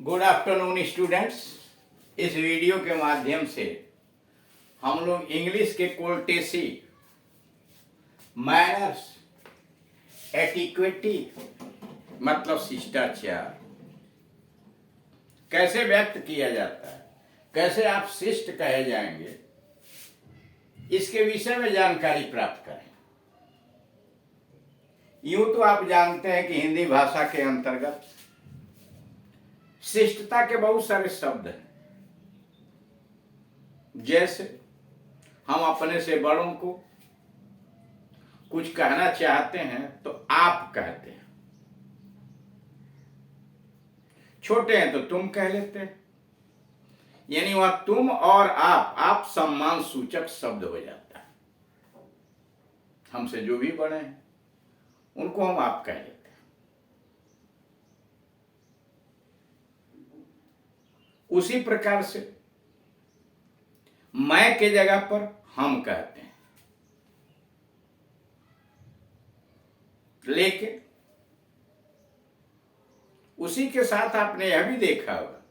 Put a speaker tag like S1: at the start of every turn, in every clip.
S1: Good afternoon students. इस video के माध्यम से हम लोग इंग्लिश के कोर्टेसी, मैनर्स, एटिक्वेटी मतलब शिष्टाचार कैसे व्यक्त किया जाता है, कैसे आप शिष्ट कहे जाएंगे, इसके विषय में जानकारी प्राप्त करें। यूं तो आप जानते हैं कि हिंदी भाषा के अंतर्गत शिष्टता के बहुत सारे शब्द हैं। जैसे हम अपने से बड़ों को कुछ कहना चाहते हैं तो आप कहते हैं, छोटे हैं तो तुम कह लेते हैं। यानी वह तुम और आप सम्मान सूचक शब्द हो जाता है। हमसे जो भी बड़े हैं उनको हम आप कह लेते हैं। उसी प्रकार से मैं के जगह पर हम कहते हैं, लेकिन उसी के साथ आपने यह भी देखा होगा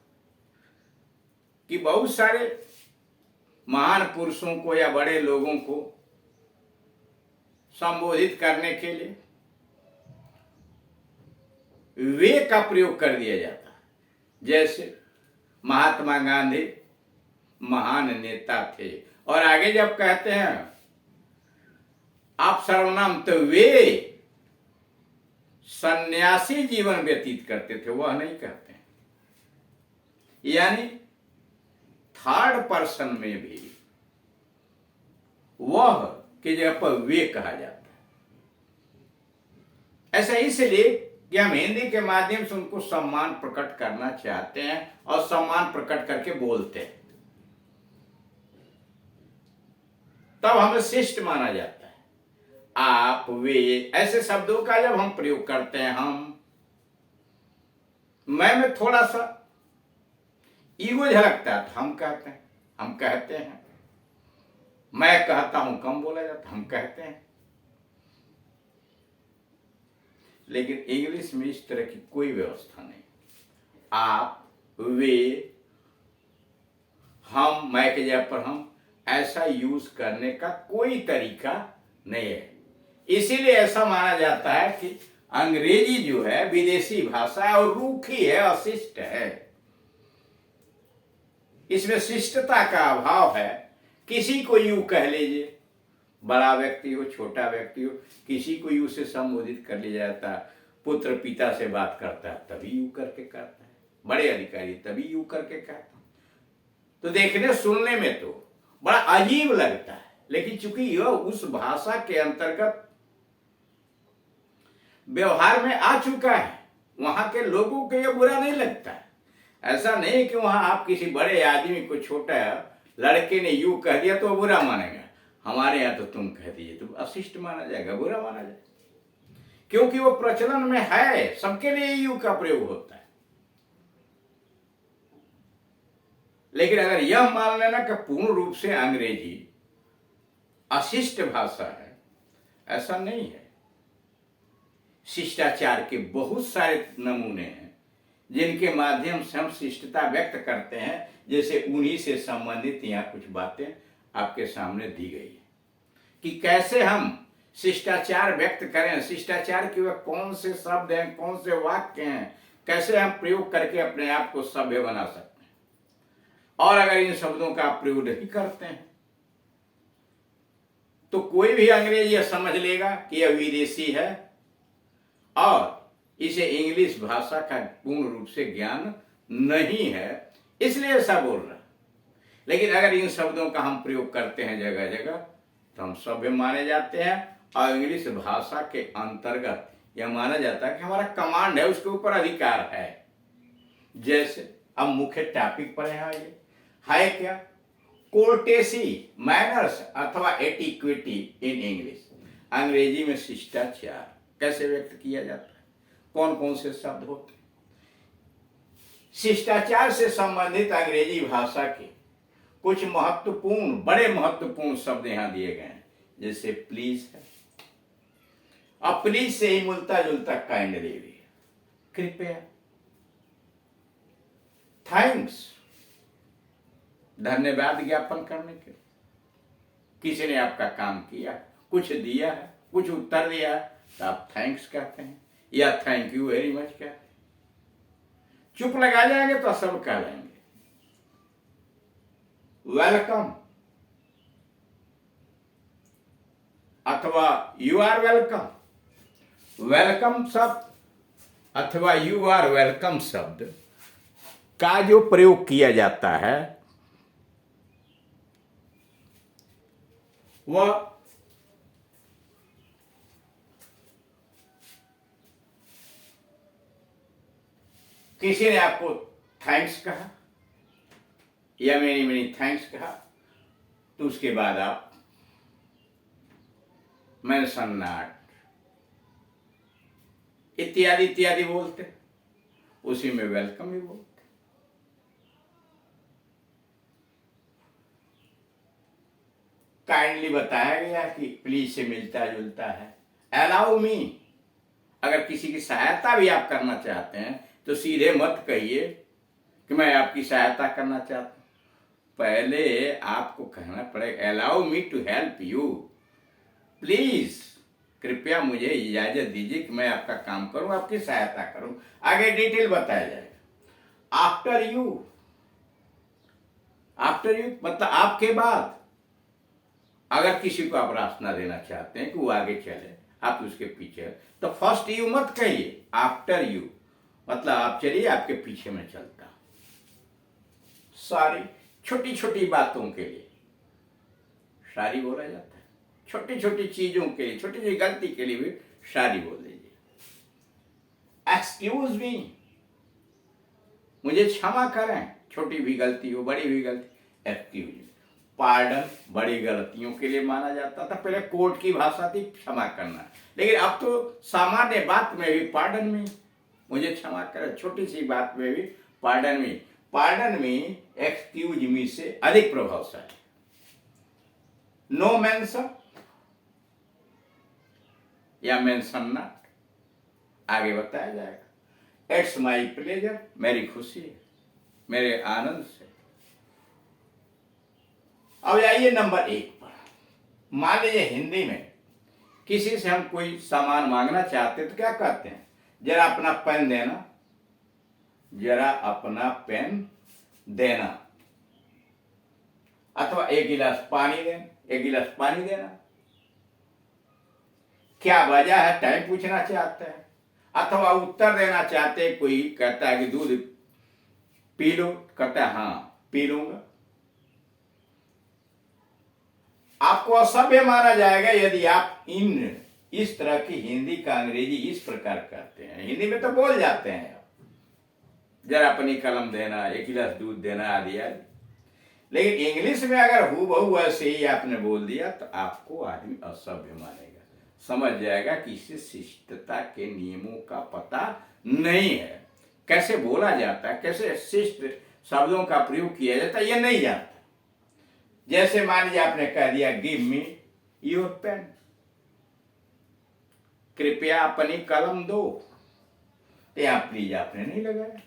S1: कि बहुत सारे महान पुरुषों को या बड़े लोगों को संबोधित करने के लिए वे का प्रयोग कर दिया जाता है। जैसे महात्मा गांधी महान नेता थे, और आगे जब कहते हैं आप सर्वनाम, तो वे सन्यासी जीवन व्यतीत करते थे, वह नहीं कहते हैं। यानी थर्ड पर्सन में भी वह की जगह पर वे कहा जाता है। ऐसा इसलिए कि हम हिंदी के माध्यम से उनको सम्मान प्रकट करना चाहते हैं और सम्मान प्रकट करके बोलते हैं, तब हमें शिष्ट माना जाता है। आप, वे ऐसे शब्दों का जब हम प्रयोग करते हैं, मैं में थोड़ा सा ईगो झलकता है तो हम कहते हैं। मैं कहता हूं कम बोला जाता, हम कहते हैं। लेकिन इंग्लिश में इस तरह की कोई व्यवस्था नहीं। आप, वे, हम, मैं के जगह पर हम, ऐसा यूज करने का कोई तरीका नहीं है। इसीलिए ऐसा माना जाता है कि अंग्रेजी जो है विदेशी भाषा है और रूखी है, अशिष्ट है। इसमें शिष्टता का अभाव है। किसी को यू कह लीजिए, बड़ा व्यक्ति हो छोटा व्यक्ति हो, किसी को यू से संबोधित कर लिया जाता है। पुत्र पिता से बात करता है तभी यू करके कहता है, बड़े अधिकारी तभी यू करके कहता है। तो देखने सुनने में तो बड़ा अजीब लगता है, लेकिन चूंकि यह उस भाषा के अंतर्गत व्यवहार में आ चुका है, वहां के लोगों को यह बुरा नहीं लगता है। ऐसा नहीं कि वहां आप किसी बड़े आदमी को छोटा लड़के ने यू कह दिया तो बुरा मानेगा। हमारे यहां तो तुम कह दीजिए तो अशिष्ट माना जाएगा, बुरा माना जाएगा, क्योंकि वो प्रचलन में है। सबके लिए यू का प्रयोग होता है। लेकिन अगर यह मान लेना कि पूर्ण रूप से अंग्रेजी अशिष्ट भाषा है, ऐसा नहीं है। शिष्टाचार के बहुत सारे नमूने हैं जिनके माध्यम से हम शिष्टता व्यक्त करते हैं। जैसे उन्हीं से संबंधित यहाँ कुछ बातें आपके सामने दी गई है कि कैसे हम शिष्टाचार व्यक्त करें, शिष्टाचार के वह कौन से शब्द हैं, कौन से वाक्य हैं, कैसे हम प्रयोग करके अपने आप को सभ्य बना सकते हैं। और अगर इन शब्दों का आप प्रयोग नहीं करते हैं तो कोई भी अंग्रेज यह समझ लेगा कि यह विदेशी है और इसे इंग्लिश भाषा का पूर्ण रूप से ज्ञान नहीं है, इसलिए ऐसा बोल रहा है। लेकिन अगर इन शब्दों का हम प्रयोग करते हैं जगह जगह तो हम सभ्य माने जाते हैं और इंग्लिश भाषा के अंतर्गत यह माना जाता है कि हमारा कमांड है, उसके ऊपर अधिकार है। जैसे अब मुख्य टॉपिक पर है क्या? कोर्टेसी, मैनर्स अथवा एटिक्वेटी इन इंग्लिश। अंग्रेजी में शिष्टाचार कैसे व्यक्त किया जाता है, कौन कौन से शब्द होते हैं। शिष्टाचार से संबंधित अंग्रेजी भाषा के कुछ महत्वपूर्ण, बड़े महत्वपूर्ण शब्द यहां दिए गए हैं। जैसे प्लीज है, अब प्लीज से ही मिलता जुलता काइंडली भी है, कृपया। थैंक्स, धन्यवाद ज्ञापन करने के लिए। किसी ने आपका काम किया, कुछ दिया है, कुछ उत्तर दिया है, तो आप थैंक्स कहते हैं या थैंक यू वेरी मच कहते हैं। चुप लगा जाएंगे तो सब कह लेंगे वेलकम अथवा यू आर वेलकम। वेलकम शब्द अथवा यू आर वेलकम शब्द का जो प्रयोग किया जाता है वह किसी ने आपको थैंक्स कहा या मेनी मेनी थैंक्स कहा, तो उसके बाद आप मेंशन नॉट इत्यादि इत्यादि बोलते, उसी में वेलकम भी बोलते। काइंडली बताया गया कि प्लीज से मिलता जुलता है। अलाउ मी, अगर किसी की सहायता भी आप करना चाहते हैं तो सीधे मत कहिए कि मैं आपकी सहायता करना चाहता हूं, पहले आपको कहना पड़ेगा allow me to help you, please कृपया मुझे इजाजत दीजिए कि मैं आपका काम करूं, आपकी सहायता करूं। आगे डिटेल बताया जाएगा। आफ्टर यू, आफ्टर यू मतलब आपके बाद। अगर किसी को आप रास्ता देना चाहते हैं कि वो आगे चले, आप उसके पीछे, तो फर्स्ट यू मत कहिए, आफ्टर यू मतलब आप चलिए, आपके पीछे में चलता। सारी छोटी छोटी बातों के लिए सारी बोला जाता है, छोटी छोटी चीजों के लिए, छोटी छोटी गलती के लिए भी सारी बोल दीजिए। एक्सक्यूज मी, मुझे क्षमा करें, छोटी भी गलती हो बड़ी भी गलती, एक्सक्यूज मी। पार्डन बड़ी गलतियों के लिए माना जाता था, पहले कोर्ट की भाषा थी क्षमा करना, लेकिन अब तो सामान्य बात में भी पार्डन में, मुझे क्षमा करें, छोटी सी बात में भी पार्डन में। पार्डन में एक्सक्यूज मी से अधिक प्रभावशाली। नो मेंशन या मेंशन नॉट, आगे बताया जाएगा। इट्स माई प्लेजर, मेरी खुशी है, मेरे आनंद से। अब आइए नंबर 1 पर। मान लीजिए हिंदी में किसी से हम कोई सामान मांगना चाहते तो क्या कहते हैं, जरा अपना पेन देना, जरा अपना पेन देना, अथवा एक गिलास पानी देना, एक गिलास पानी देना। क्या वजह है, टाइम पूछना चाहते हैं, अथवा उत्तर देना चाहते हैं। कोई कहता है कि दूध पी लो, कहता है हाँ पी लूंगा। आपको असभ्य माना जाएगा यदि आप इस तरह की हिंदी का अंग्रेजी इस प्रकार करते हैं। हिंदी में तो बोल जाते हैं आप, जरा अपनी कलम देना, एक गिलास दूध देना आदि आदि, लेकिन इंग्लिश में अगर हूबहू ऐसे ही आपने बोल दिया तो आपको आदमी असभ्य मानेगा, समझ जाएगा कि इसे शिष्टता के नियमों का पता नहीं है, कैसे बोला जाता है, कैसे शिष्ट शब्दों का प्रयोग किया जाता है, ये नहीं जानता। जैसे मान लीजिए आपने कह दिया गिव मी योर पेन, कृपया अपनी कलम दो, तो यहां प्लीज आपने नहीं लगाया,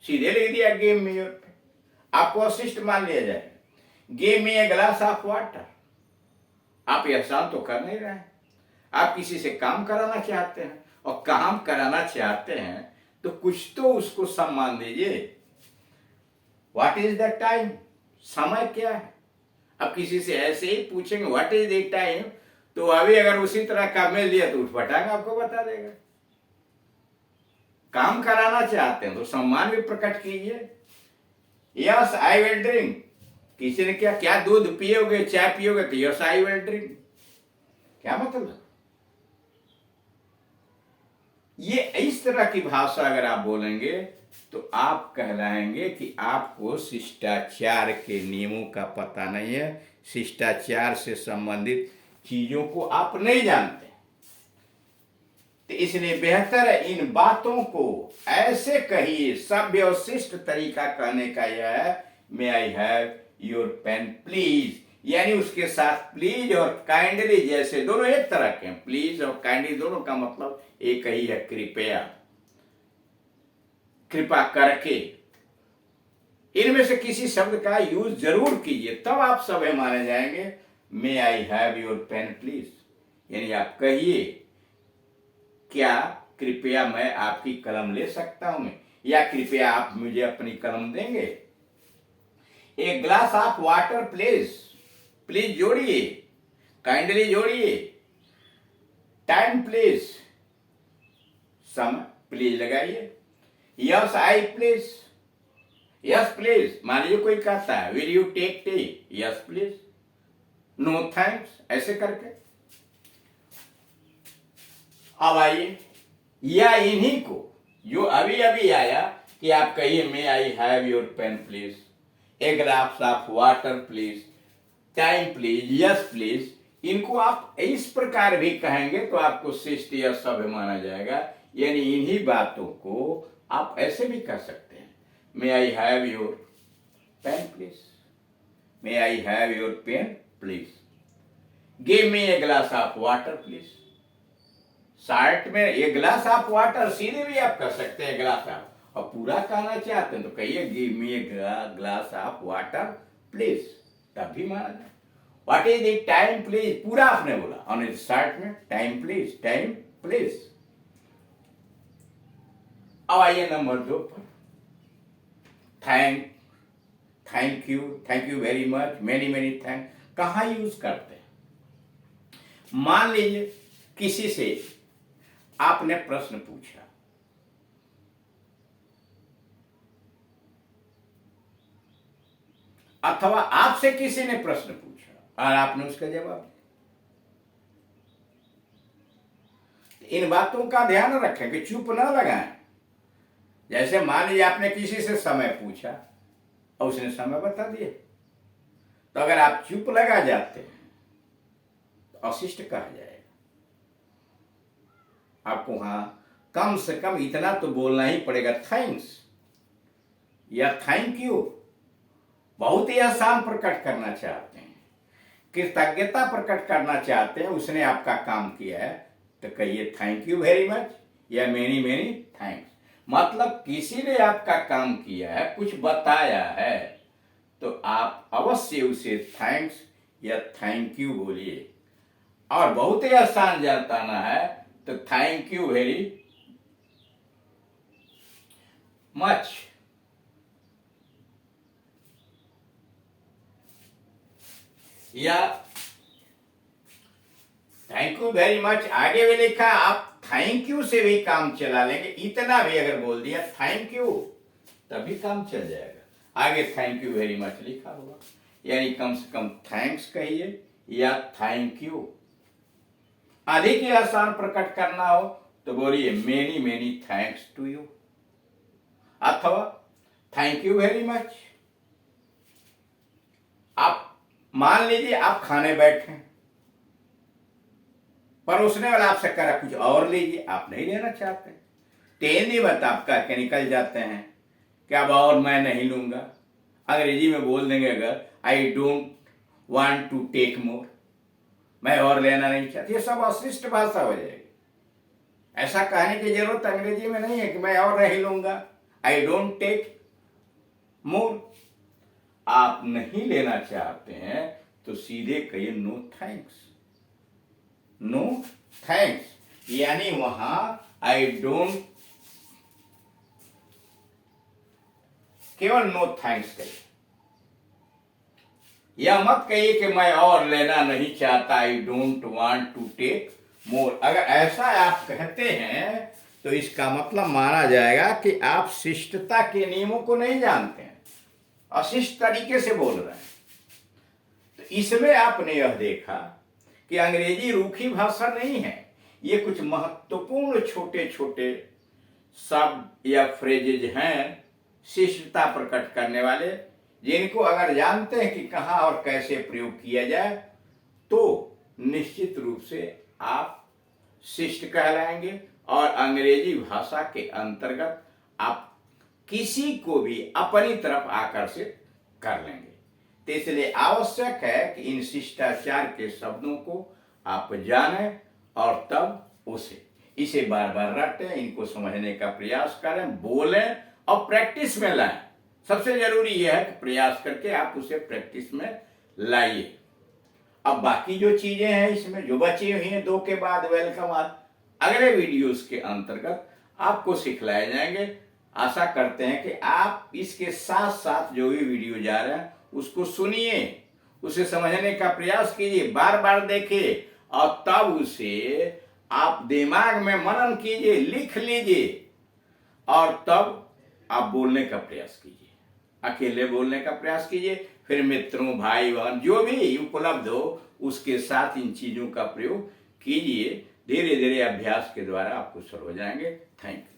S1: सीधे लिख दिया गिव मी योर पेन, आपको अशिष्ट मान लिया जाए। Give me a glass of water, आप एहसान तो कर नहीं रहे हैं, आप किसी से काम कराना चाहते हैं, और काम कराना चाहते हैं तो कुछ तो उसको सम्मान दीजिए। व्हाट इज द टाइम, समय क्या है। अब किसी से ऐसे ही पूछेंगे व्हाट इज द टाइम, तो अभी अगर उसी तरह का मिल दिया तो उठ पटांगा आपको बता देगा। काम कराना चाहते हैं तो सम्मान भी प्रकट कीजिए। यस आई विल ड्रिंक, किसी ने क्या दूध पियोगे, चाय पियोगे, तो यस आई विल ड्रिंक, क्या मतलब। ये इस तरह की भाषा अगर आप बोलेंगे तो आप कहलाएंगे कि आपको शिष्टाचार के नियमों का पता नहीं है, शिष्टाचार से संबंधित चीजों को आप नहीं जानते। तो इसलिए बेहतर है इन बातों को ऐसे कहिए। सभ्य और शिष्ट तरीका कहने का यह है, may I have your pen please, यानी उसके साथ प्लीज और काइंडली जैसे दोनों एक तरह के हैं। प्लीज और काइंडली दोनों का मतलब एक ही है, कृपया, कृपा करके। इनमें से किसी शब्द का यूज जरूर कीजिए, तब आप सभ्य माने जाएंगे। May I have your pen please, यानी आप कहिए क्या कृपया मैं आपकी कलम ले सकता हूं, या कृपया आप मुझे अपनी कलम देंगे। A glass of water please, please जोड़िए, काइंडली जोड़िए। टाइम प्लीज, समय प्लीज लगाइए। Yes I please, yes please. मान लीजिए कोई कहता है will you take tea, yes please, no thanks, ऐसे करके। अब आइए, या इन्हीं को जो अभी अभी आया कि आप कहिए may I have your pen please, a glass of water please, time please, yes please. इनको आप इस प्रकार भी कहेंगे तो आपको शिष्ट या सभ्य माना जाएगा। यानी इन्हीं बातों को आप ऐसे भी कह सकते हैं, may I have your pen please, may I have your pen please, give me a glass of water please. Short में ए ग्लास ऑफ वाटर सीधे भी आप कह सकते हैं ग्लास ऑफ, और पूरा कहना चाहते हैं तो कहिए give me a glass of water please, तब भी माना जाए। What is the time please, पूरा आपने बोला, और शॉर्ट में टाइम प्लीज, टाइम प्लीज। अब आइए नंबर 2 पर, thank you very much, many many thank, कहाँ यूज करते हैं। मान लीजिए किसी से आपने प्रश्न पूछा, अथवा आपसे किसी ने प्रश्न पूछा और आपने उसका जवाब दिया। इन बातों का ध्यान रखें कि चुप ना लगाएं। जैसे मान लीजिए आपने किसी से समय पूछा और उसने समय बता दिया, तो अगर आप चुप लगा जाते हैं तो अशिष्ट कहा जाएगा। आपको हाँ कम से कम इतना तो बोलना ही पड़ेगा, थैंक्स या थैंक यू। बहुत ही आसान प्रकट करना चाहते हैं, कृतज्ञता प्रकट करना चाहते हैं, उसने आपका काम किया है तो कहिए थैंक यू वेरी मच या मेनी मेनी थैंक्स। मतलब किसी ने आपका काम किया है, कुछ बताया है, तो आप अवश्य उसे थैंक्स या थैंक यू बोलिए। और बहुत ही आसान जताना है तो थैंक यू वेरी मच, या थैंक यू वेरी मच आगे भी लिखा, आप थैंक यू से भी काम चला लेंगे। इतना भी अगर बोल दिया थैंक यू तभी काम चल जाएगा। आगे थैंक यू वेरी मच लिखा होगा, यानी कम से कम थैंक्स कहिए या थैंक यू। अधिक ही आसान प्रकट करना हो तो बोलिए many many thanks to you, अथवा थैंक यू वेरी मच। आप मान लीजिए आप खाने बैठे, परोसने वाला आपसे कह रहा कुछ और लीजिए, आप नहीं लेना चाहते, तेजी मत आप कह के निकल जाते हैं कि अब और मैं नहीं लूंगा। अंग्रेजी में बोल देंगे अगर, I don't want to take more, मैं और लेना नहीं चाहती। ये सब अशिष्ट भाषा हो जाएगी। ऐसा कहने की जरूरत अंग्रेजी में नहीं है कि मैं और नहीं लूंगा, आई डोंट टेक मोर। आप नहीं लेना चाहते हैं तो सीधे कहिए नो थैंक्स, नो थैंक्स। यानी वहां आई डोंट, केवल नो थैंक्स कहिए। यह मत कहिए कि मैं और लेना नहीं चाहता, I don't want to take more. अगर ऐसा आप कहते हैं तो इसका मतलब माना जाएगा कि आप शिष्टता के नियमों को नहीं जानते हैं, अशिष्ट तरीके से बोल रहे हैं। तो इसमें आपने यह देखा कि अंग्रेजी रूखी भाषा नहीं है, ये कुछ महत्वपूर्ण छोटे छोटे शब्द या फ्रेजेज हैं शिष्टता प्रकट करने वाले, जिनको अगर जानते हैं कि कहाँ और कैसे प्रयोग किया जाए तो निश्चित रूप से आप शिष्ट कहलाएंगे और अंग्रेजी भाषा के अंतर्गत आप किसी को भी अपनी तरफ आकर्षित कर लेंगे। तो इसलिए आवश्यक है कि इन शिष्टाचार के शब्दों को आप जानें और तब इसे बार बार रटें, इनको समझने का प्रयास करें, बोलें और प्रैक्टिस में लाएं। सबसे जरूरी यह है कि प्रयास करके आप उसे प्रैक्टिस में लाइए। अब बाकी जो चीजें हैं इसमें जो बची हुई हैं 2 के बाद वेलकम अगले वीडियोस के अंतर्गत आपको सिखलाए जाएंगे। आशा करते हैं कि आप इसके साथ साथ जो भी वीडियो जा रहे हैं उसको सुनिए, उसे समझने का प्रयास कीजिए, बार बार देखिए और तब उसे आप दिमाग में मनन कीजिए, लिख लीजिए और तब आप बोलने का प्रयास कीजिए। अकेले बोलने का प्रयास कीजिए, फिर मित्रों, भाई बहन जो भी उपलब्ध हो उसके साथ इन चीजों का प्रयोग कीजिए। धीरे धीरे अभ्यास के द्वारा आप कुशल हो जाएंगे। Thank you.